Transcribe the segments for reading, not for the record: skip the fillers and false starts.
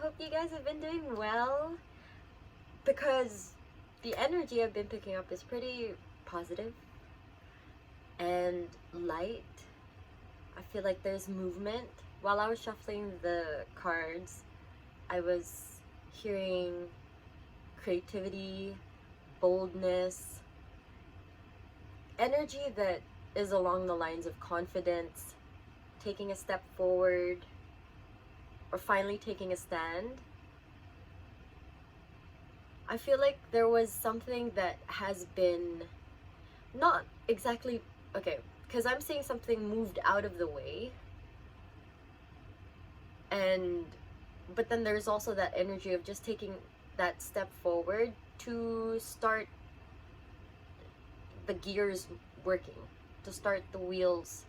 hope you guys have been doing well, because the energy I've been picking up is pretty positive and light. I feel like there's movement. While I was shuffling the cards, I was hearing creativity, boldness, energy that is along the lines of confidence, taking a step forward, or finally taking a stand. I feel like there was something that has been not exactly okay, because I'm seeing something moved out of the way, and but then there's also that energy of just taking that step forward to start the gears working, to start the wheels,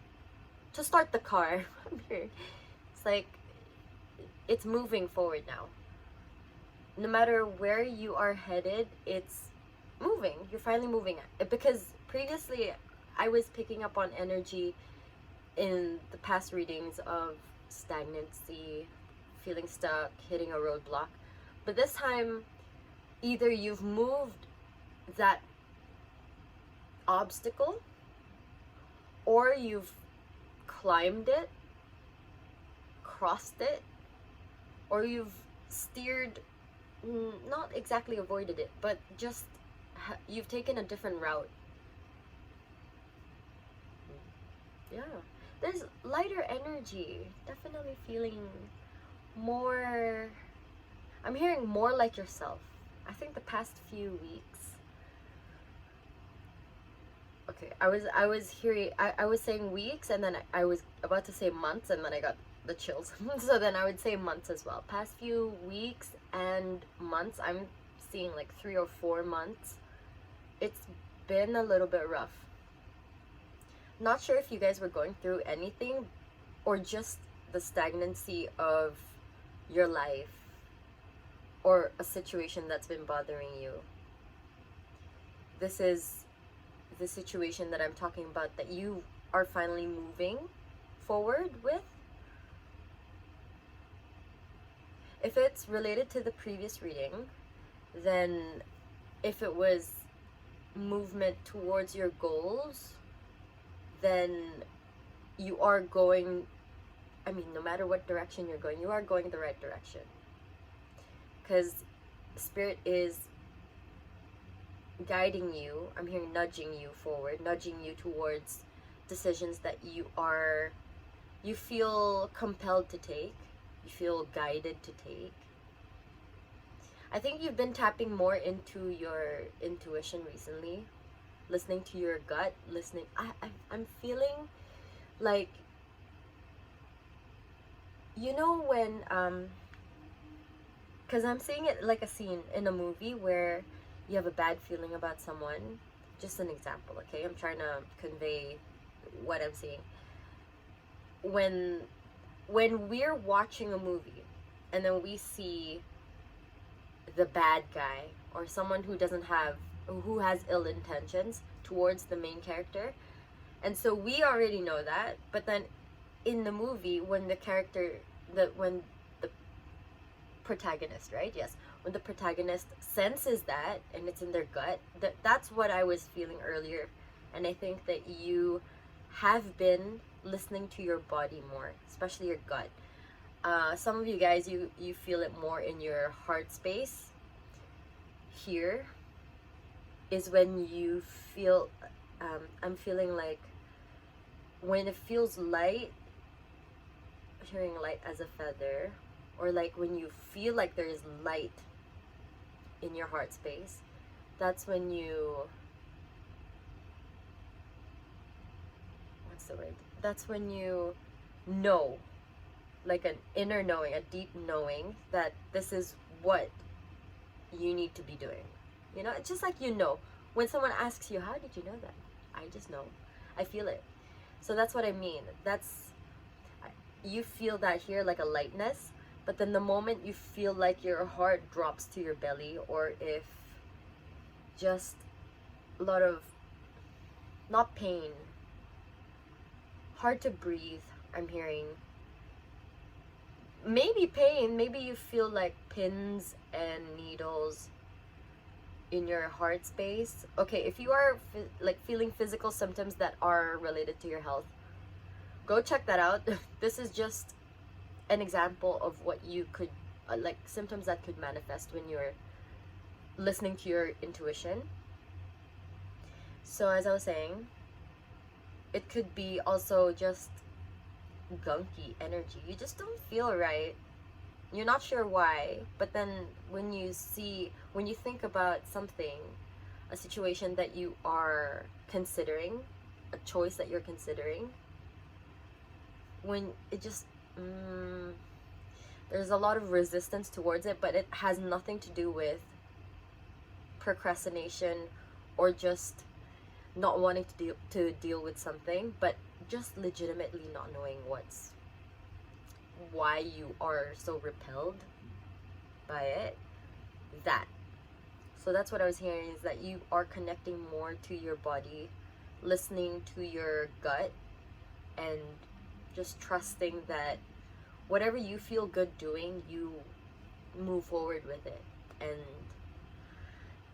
to start the car. It's like it's moving forward now. No matter where you are headed, it's moving. You're finally moving. Because previously I was picking up on energy in the past readings of stagnancy, feeling stuck, hitting a roadblock. But this time, either you've moved that obstacle, or you've climbed it, crossed it, or you've steered, not exactly avoided it, but just you've taken a different route. Yeah, there's lighter energy, definitely feeling more, I'm hearing more like yourself. I think the past few weeks, okay, I was hearing, I was saying weeks, and then I was about to say months, and then I got the chills. So then I would say months as well. Past few weeks and months, I'm seeing like 3 or 4 months. It's been a little bit rough. Not sure if you guys were going through anything, or just the stagnancy of your life, or a situation that's been bothering you. This is the situation that I'm talking about, that you are finally moving forward with. If it's related to the previous reading, then if it was movement towards your goals, then you are going, I mean, no matter what direction you're going, you are going the right direction. Because Spirit is guiding you, I'm hearing nudging you forward, nudging you towards decisions that you feel compelled to take, you feel guided to take. I think you've been tapping more into your intuition recently, listening to your gut, listening. I'm feeling like, you know, when because I'm seeing it like a scene in a movie where you have a bad feeling about someone. Just an example, okay? I'm trying to convey what I'm seeing. When we're watching a movie and then we see the bad guy, or someone who has ill intentions towards the main character, and so we already know that, but then in the movie, when the protagonist, right? Yes, when the protagonist senses that, and it's in their gut, that's what I was feeling earlier. And I think that you have been listening to your body more, especially your gut. Some of you guys, you feel it more in your heart space. Here is when you feel, I'm feeling like when it feels light, hearing light as a feather, or like when you feel like there is light in your heart space, that's when you, what's the word? That's when you know, like an inner knowing, a deep knowing that this is what you need to be doing. You know, it's just like, you know, when someone asks you, how did you know that? I just know. I feel it. So that's what I mean. You feel that here, like a lightness, but then the moment you feel like your heart drops to your belly, or if just a lot of, not pain, hard to breathe, I'm hearing, maybe pain, maybe you feel like pins and needles in your heart space. Okay, if you are like feeling physical symptoms that are related to your health, go check that out. This is just an example of what you could like symptoms that could manifest when you're listening to your intuition. So as I was saying, it could be also just gunky energy. You just don't feel right. You're not sure why, but then when you think about something, a situation that you are considering, a choice that you're considering, when it just there's a lot of resistance towards it, but it has nothing to do with procrastination or just not wanting to deal with something, but just legitimately not knowing why you are so repelled by it. So that's what I was hearing, is that you are connecting more to your body, listening to your gut, and just trusting that whatever you feel good doing, you move forward with it. And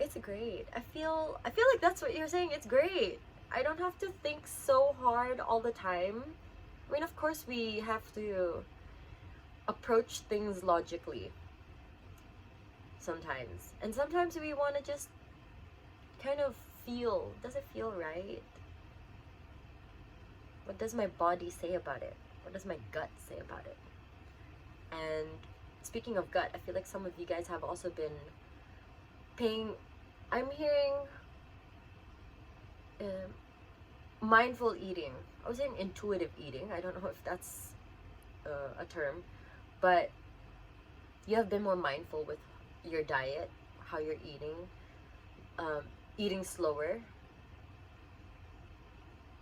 it's great. I feel like that's what you're saying. It's great. I don't have to think so hard all the time. I mean, of course we have to approach things logically sometimes. And sometimes we want to just kind of feel, does it feel right? What does my body say about it? What does my gut say about it? And speaking of gut, I feel like some of you guys have also been I'm hearing mindful eating. I was saying intuitive eating. I don't know if that's a term, but you have been more mindful with your diet, how you're eating, eating slower,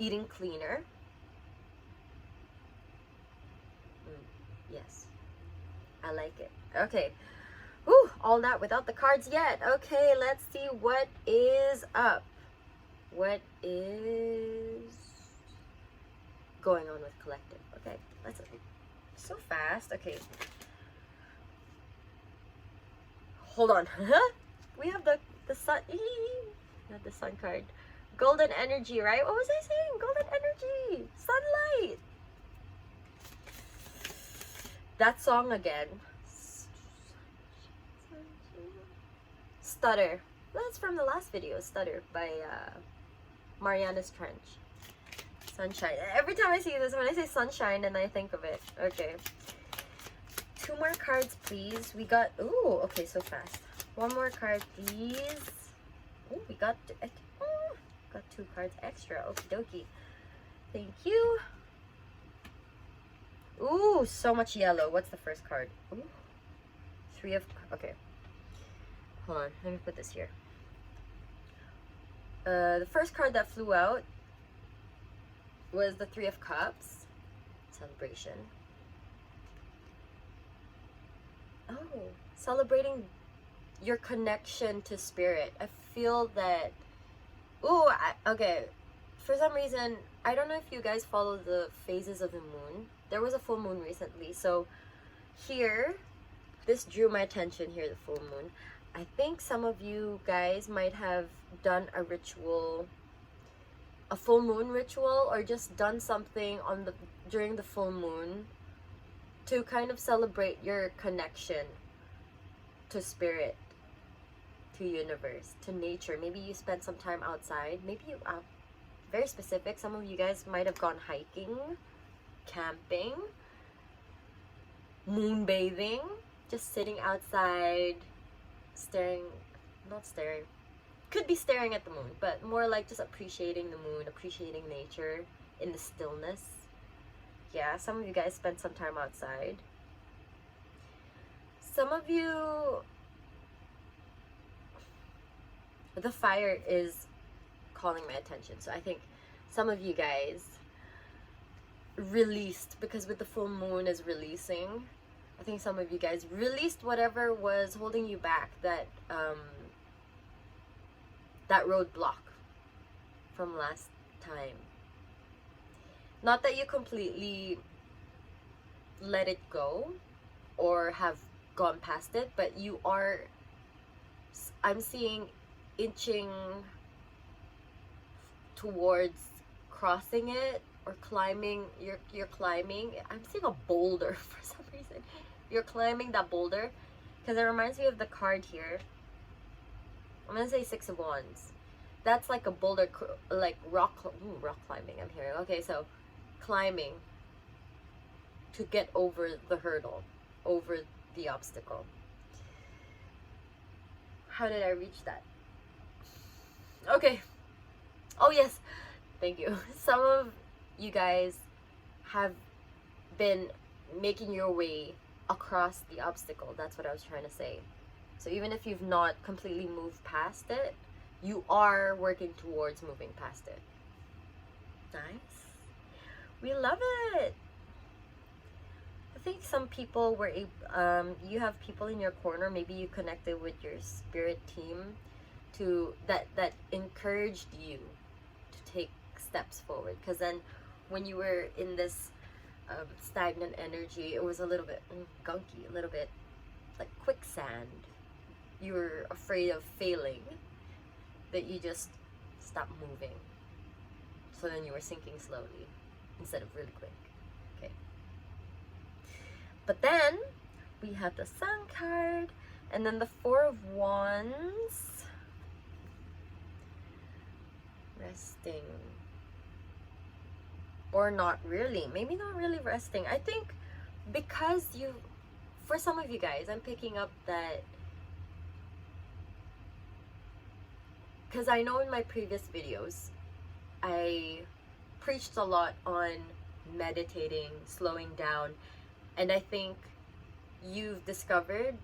eating cleaner. Yes, I like it. Okay. Whew, all that without the cards yet. Okay, let's see what is up. What is going on with collective? Okay, let's so fast. Okay. Hold on. We have the sun. Not the sun card. Golden energy, right? What was I saying? Golden energy. Sunlight. That song again. Stutter. That's from the last video. Stutter by Mariana's Trench. Sunshine. Every time I see this, when I say sunshine, and I think of it. Okay. 2 more cards, please. We got... Ooh, okay, so fast. 1 more card, please. Ooh, we got... got 2 cards extra. Okie dokie. Thank you. Ooh, so much yellow. What's the first card? Ooh. 3 of... Okay. Hold on. Let me put this here. The first card that flew out was the 3 of Cups. Celebration. Oh, celebrating your connection to spirit. I feel that... Ooh, okay. For some reason, I don't know if you guys follow the phases of the moon. There was a full moon recently. So here, this drew my attention here, the full moon. I think some of you guys might have done a ritual, a full moon ritual, or just done something on during the full moon to kind of celebrate your connection to spirit, to universe, to nature. Maybe you spent some time outside. Maybe you very specific. Some of you guys might have gone hiking, camping, moonbathing, just sitting outside, could be staring at the moon, but more like just appreciating the moon, appreciating nature in the stillness. Yeah, some of you guys spent some time outside. Some of you, the fire is calling my attention. So I think some of you guys released, because with the full moon is releasing, I think some of you guys released whatever was holding you back, that roadblock from last time. Not that you completely let it go, or have gone past it, but you are, I'm seeing, inching towards crossing it or climbing. You're climbing. I'm seeing a boulder for some reason. You're climbing that boulder because it reminds me of the card here. I'm gonna say Six of Wands. That's like a boulder, like rock climbing. I'm hearing. Okay, so climbing to get over the hurdle, over the obstacle. How did I reach that? Okay. Oh yes, thank you. Some of you guys have been making your way across the obstacle. That's what I was trying to say. So even if you've not completely moved past it, you are working towards moving past it. Nice. We love it. I think some people were you have people in your corner, maybe you connected with your spirit team to that encouraged you to take steps forward, because then when you were in this stagnant energy, it was a little bit gunky, a little bit like quicksand. You were afraid of failing, that you just stopped moving, so then you were sinking slowly instead of really quick. Okay, but then we have the Sun card, and then the Four of Wands. Resting. Or not really. Maybe not really resting. I think because for some of you guys, I'm picking up that, because I know in my previous videos, I preached a lot on meditating, slowing down, and I think you've discovered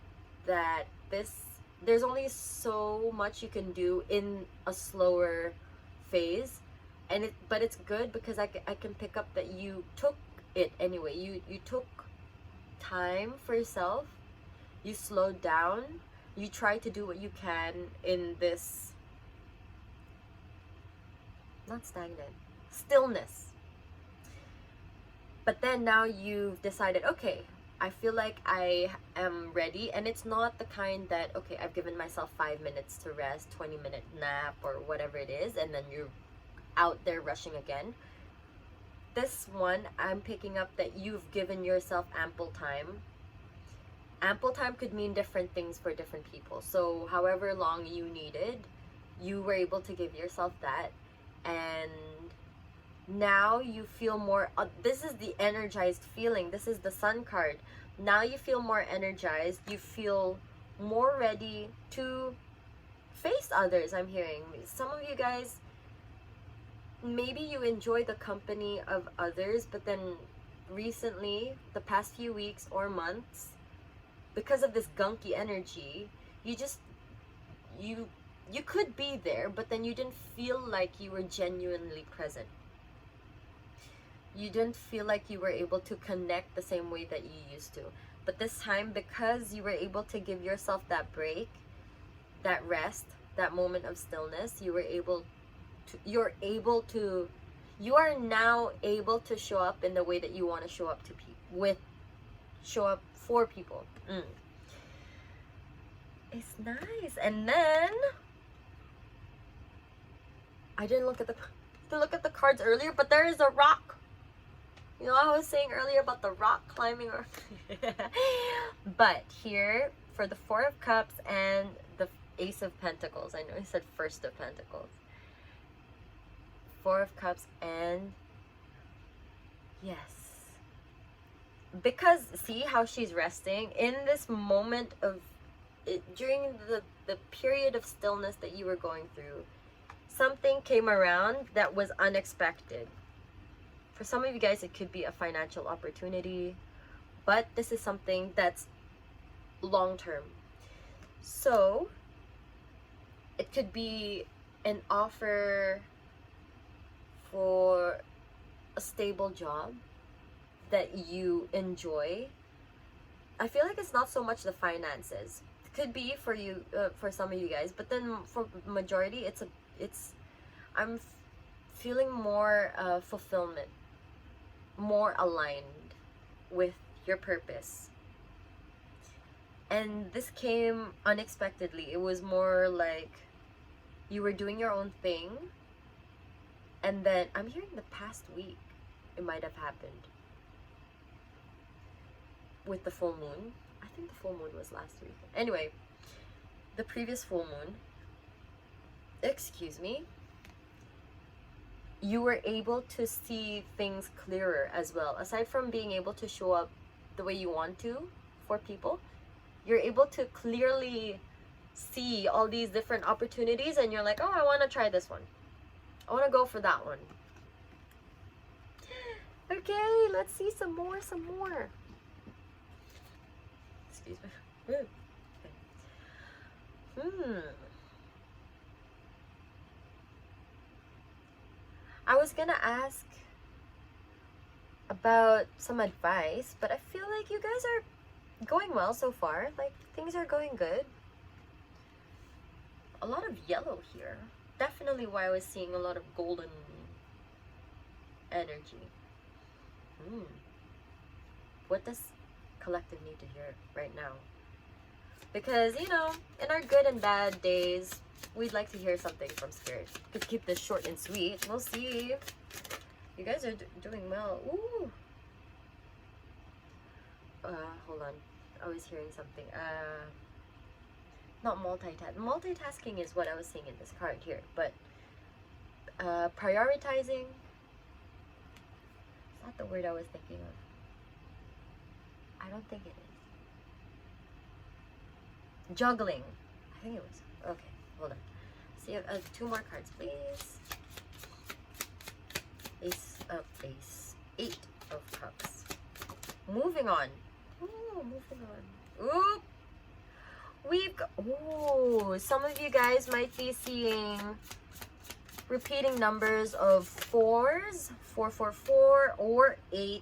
that there's only so much you can do in a slower phase, but it's good because I can pick up that you took it anyway. You took time for yourself, you slowed down, you try to do what you can in this, not stagnant, stillness. But then now you've decided, okay, I feel like I am ready, and it's not the kind that, okay, I've given myself 5 minutes to rest, 20-minute nap, or whatever it is, and then you're out there rushing again. This one, I'm picking up that you've given yourself ample time. Ample time could mean different things for different people. So however long you needed, you were able to give yourself that, and now you feel more, this is the energized feeling. This is the Sun card. Now you feel more energized. You feel more ready to face others. I'm hearing some of you guys, maybe you enjoy the company of others, but then recently, the past few weeks or months, because of this gunky energy, you could be there, but then you didn't feel like you were genuinely present. You didn't feel like you were able to connect the same way that you used to. But this time, because you were able to give yourself that break, that rest, that moment of stillness, you are now able to show up in the way that you want to show up to show up for people. It's nice. And then I didn't look at the cards earlier, but there is a rock. You know, I was saying earlier about the rock climbing, but here for the Four of Cups and the Ace of Pentacles. I know I said First of Pentacles. Four of Cups, and yes, because see how she's resting in this moment of it, during the period of stillness that you were going through. Something came around that was unexpected. For some of you guys, it could be a financial opportunity, but this is something that's long term. So it could be an offer for a stable job that you enjoy. I feel like it's not so much the finances. It could be for you, for some of you guys, but then for the majority, I'm feeling more fulfillment, more aligned with your purpose. And this came unexpectedly. It was more like you were doing your own thing, and then I'm hearing the past week it might have happened with the full moon. I think the full moon was last week. Anyway, the previous full moon, excuse me, you were able to see things clearer as well. Aside from being able to show up the way you want to for people, you're able to clearly see all these different opportunities, and you're like, oh, I want to try this one. I want to go for that one. Okay, let's see some more. Excuse me. Okay. I was gonna ask about some advice, but I feel like you guys are going well so far. Like, things are going good. A lot of yellow here. Definitely why I was seeing a lot of golden energy. What does collective need to hear right now? Because, you know, in our good and bad days, we'd like to hear something from Spirit. Could keep this short and sweet. We'll see. You guys are doing well. Ooh. Hold on. I was hearing something. Not multitasking. Multitasking is what I was seeing in this card here. But prioritizing. It's not the word I was thinking of. I don't think it is. Juggling. I think it was. Okay, hold on. See, two more cards, please. Eight of Cups. Moving on. Ooh, moving on. Ooh. We've got, ooh, some of you guys might be seeing repeating numbers of 4s, 444, or 8s.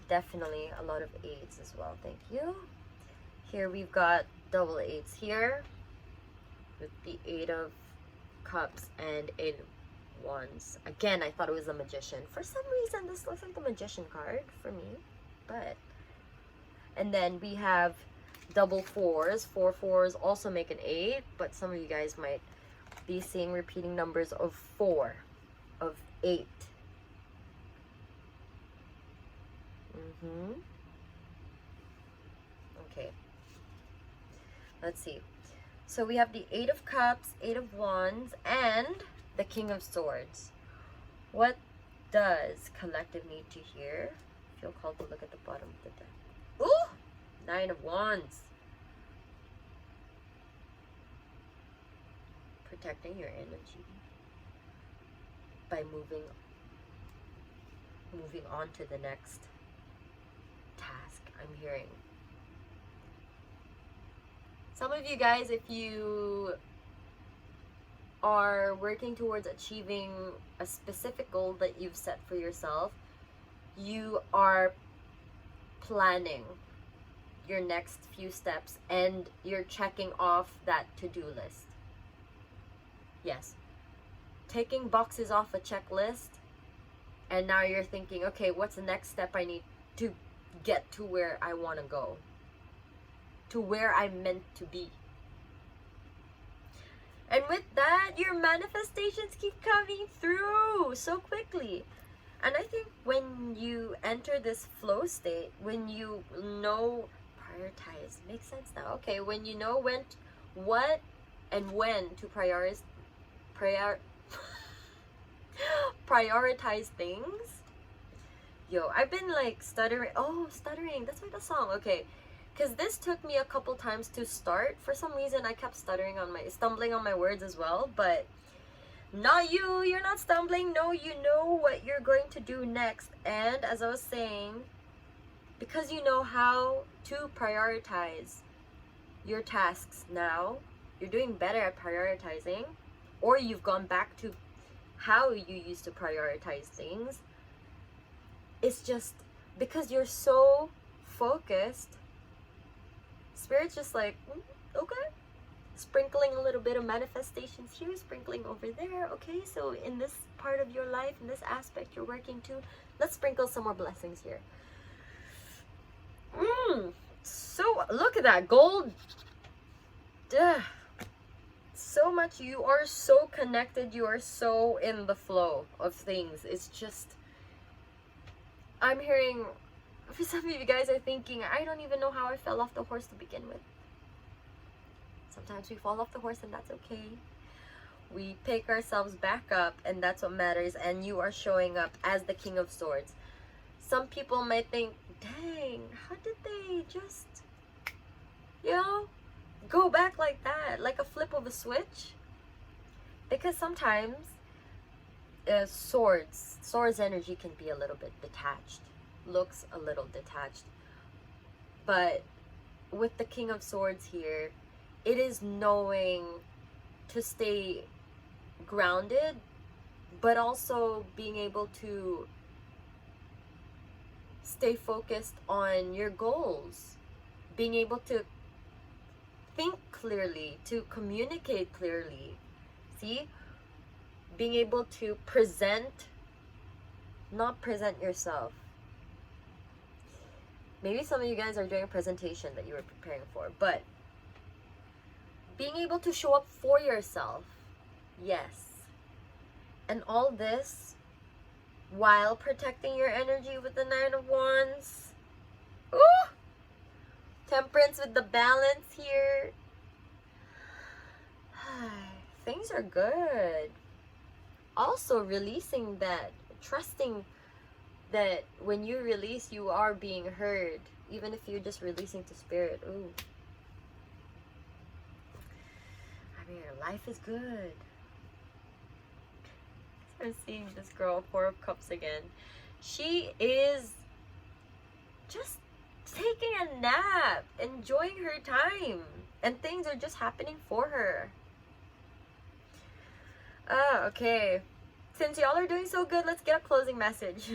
Definitely a lot of 8s as well. Thank you. Here we've got double 8s here with the 8 of Cups and 8 of Wands. Again, I thought it was a Magician. For some reason, this looks like the Magician card for me. But, and then we have double 4s. 4 4s also make an 8, but some of you guys might be seeing repeating numbers of 4, of 8. Okay. Let's see. So we have the 8 of Cups, 8 of Wands, and the King of Swords. What does collective need to hear? Feel called to look at the bottom of the deck. Ooh! 9 of Wands. Protecting your energy by moving on to the next task. I'm hearing. Some of you guys, if you are working towards achieving a specific goal that you've set for yourself, you are planning your next few steps and you're checking off that to-do list. Yes. Taking boxes off a checklist, and now you're thinking, okay, what's the next step I need to get to where I want to go? To where I'm meant to be. And with that, your manifestations keep coming through so quickly. And I think when you enter this flow state, when you know, prioritize, makes sense now. Okay, when you know what and when to prioritize things. Yo, I've been like stuttering. Oh, stuttering. That's why the song. Okay. Because this took me a couple times to start. For some reason, I kept stumbling on my words as well. But not you. You're not stumbling. No, you know what you're going to do next. And as I was saying, because you know how to prioritize your tasks now, you're doing better at prioritizing. Or you've gone back to how you used to prioritize things. It's just because you're so focused. Spirit's just like, okay, sprinkling a little bit of manifestations here, sprinkling over there. Okay, so in this part of your life, in this aspect you're working to, let's sprinkle some more blessings here. So look at that gold. Ugh. So much. You are so connected. You are so in the flow of things. It's just, I'm hearing, for some of you guys are thinking, I don't even know how I fell off the horse to begin with. Sometimes we fall off the horse and that's okay. We pick ourselves back up and that's what matters. And you are showing up as the King of Swords. Some people might think, dang, how did they just, you know, go back like that, like a flip of a switch? Because sometimes swords energy can be a little bit detached, looks a little detached. But with the King of Swords here, it is knowing to stay grounded, but also being able to stay focused on your goals, being able to think clearly, to communicate clearly. See, being able to present, not present yourself. Maybe some of you guys are doing a presentation that you were preparing for, but being able to show up for yourself. Yes. And all this while protecting your energy with the Nine of Wands. Ooh! Temperance with the balance here. Things are good. Also releasing that, trusting that when you release, you are being heard, even if you're just releasing to spirit. Ooh. I mean, life is good. I'm seeing this girl, Four of Cups again. She is just taking a nap, enjoying her time, and things are just happening for her. Okay. Since y'all are doing so good, let's get a closing message.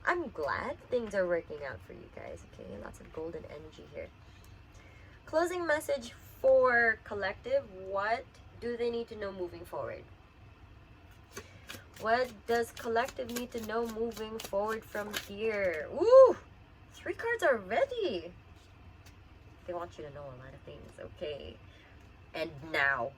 I'm glad things are working out for you guys. Okay, lots of golden energy here. Closing message for collective. What do they need to know moving forward? What does collective need to know moving forward from here? Ooh! 3 cards already. They want you to know a lot of things. Okay. And now.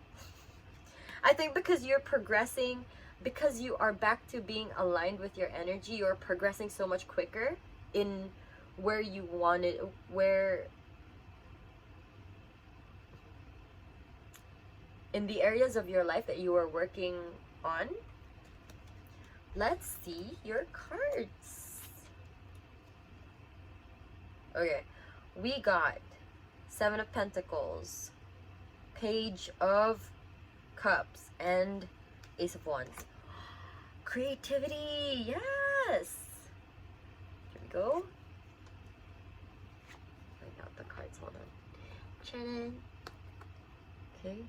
I think because you're progressing, because you are back to being aligned with your energy, you're progressing so much quicker in where you wanted, in the areas of your life that you are working on. Let's see your cards. Okay, we got 7 of Pentacles, Page of Cups, and Ace of Wands. Creativity, yes! Here we go. I got the cards, hold on. Shannon. Okay.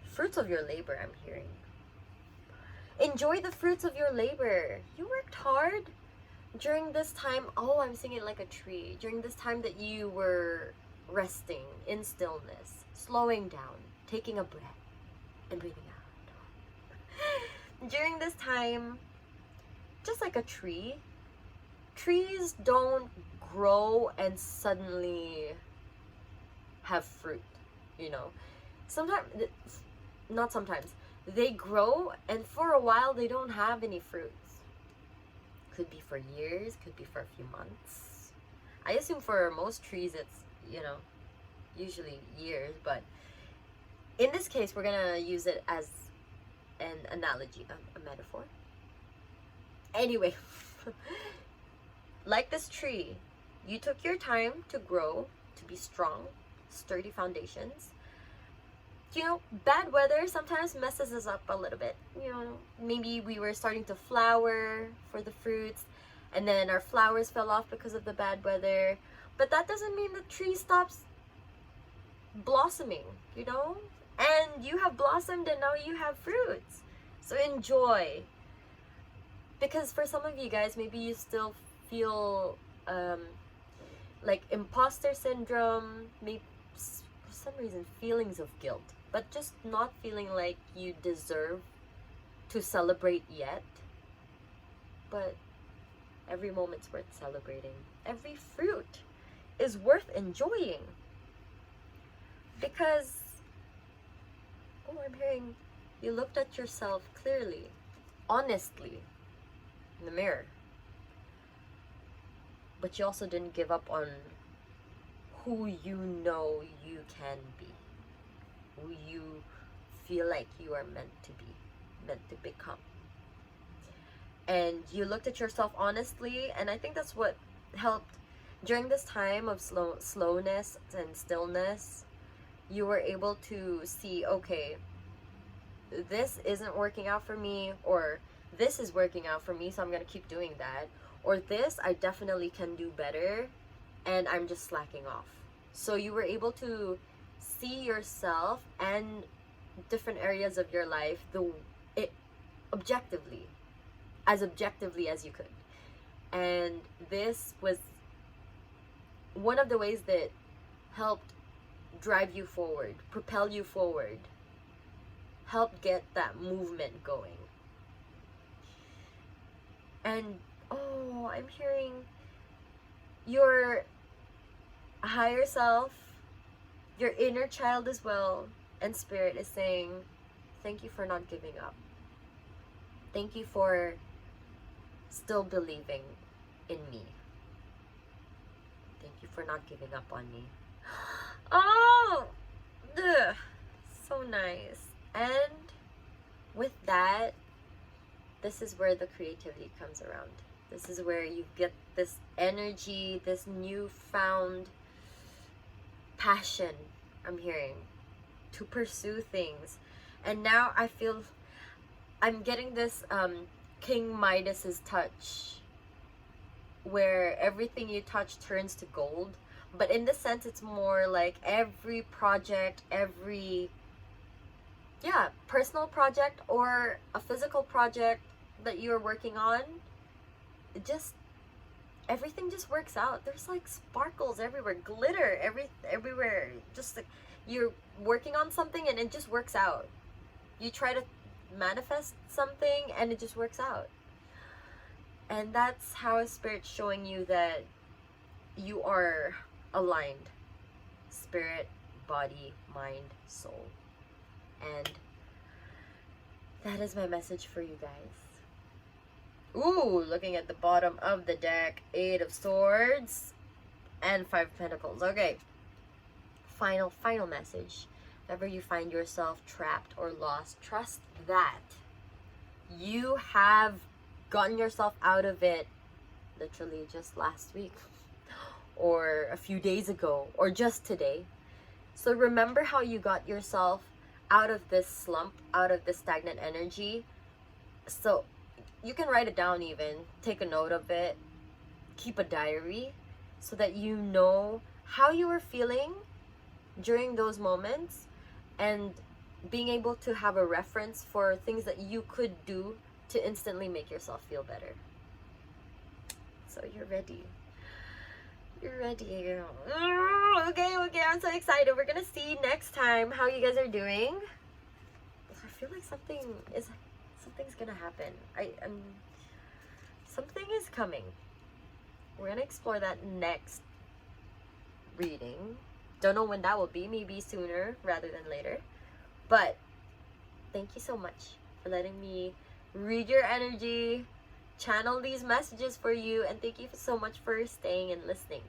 Fruits of your labor, I'm hearing. Enjoy the fruits of your labor. You worked hard during this time. Oh, I'm seeing it like a tree. During this time that you were resting in stillness, slowing down, taking a breath, and breathing out. During this time, just like a tree, trees don't grow and suddenly have fruit, you know. Sometimes, not sometimes, they grow and for a while they don't have any fruits. Could be for years, could be for a few months. I assume for most trees it's, you know, usually years, but in this case we're gonna use it as an analogy, a metaphor. Anyway, like this tree, you took your time to grow, to be strong, sturdy foundations. You know, bad weather sometimes messes us up a little bit. You know, maybe we were starting to flower for the fruits, and then our flowers fell off because of the bad weather. But that doesn't mean the tree stops blossoming, you know? And you have blossomed and now you have fruits. So enjoy. Because for some of you guys, maybe you still feel like imposter syndrome, maybe for some reason feelings of guilt, but just not feeling like you deserve to celebrate yet. But every moment's worth celebrating. Every fruit is worth enjoying. Because, oh, I'm hearing you looked at yourself clearly, honestly, in the mirror. But you also didn't give up on who you know you can be, who you feel like you are meant to be, meant to become. And you looked at yourself honestly, and I think that's what helped during this time of slowness and stillness. You were able to see, okay, this isn't working out for me, or this is working out for me, so I'm gonna keep doing that, or this I definitely can do better, and I'm just slacking off. So you were able to see yourself and different areas of your life objectively as you could. And this was one of the ways that helped drive you forward, propel you forward, help get that movement going. And oh, I'm hearing your higher self, your inner child as well, and spirit is saying, thank you for not giving up. Thank you for still believing in me. Thank you for not giving up on me. Oh, ugh, so nice. And with that, this is where the creativity comes around. This is where you get this energy, this newfound passion, I'm hearing, to pursue things. And now I feel I'm getting this King Midas's touch, where everything you touch turns to gold. But in this sense, it's more like every project, every personal project or a physical project that you're working on, everything just works out. There's like sparkles everywhere, glitter everywhere. Just like you're working on something and it just works out. You try to manifest something and it just works out. And that's how a spirit's showing you that you are aligned. Spirit, body, mind, soul. And that is my message for you guys. Ooh, looking at the bottom of the deck, 8 of Swords and 5 of Pentacles. Okay. Final message. If ever you find yourself trapped or lost, trust that you have gotten yourself out of it literally just last week or a few days ago or just today. So remember how you got yourself out of this slump, out of this stagnant energy. So you can write it down, even take a note of it, keep a diary so that you know how you were feeling during those moments, and being able to have a reference for things that you could do to instantly make yourself feel better. So you're ready. You're ready. Okay, I'm so excited. We're gonna see next time how you guys are doing. I feel like something's gonna happen. Something is coming. We're gonna explore that next reading. Don't know when that will be. Maybe sooner rather than later. But thank you so much for letting me read your energy, channel these messages for you, and thank you so much for staying and listening.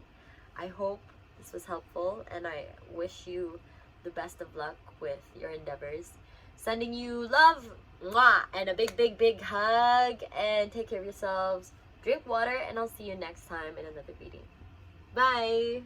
I hope this was helpful, and I wish you the best of luck with your endeavors. Sending you love, mwah, and a big hug, and take care of yourselves. Drink water, and I'll see you next time in another reading. Bye!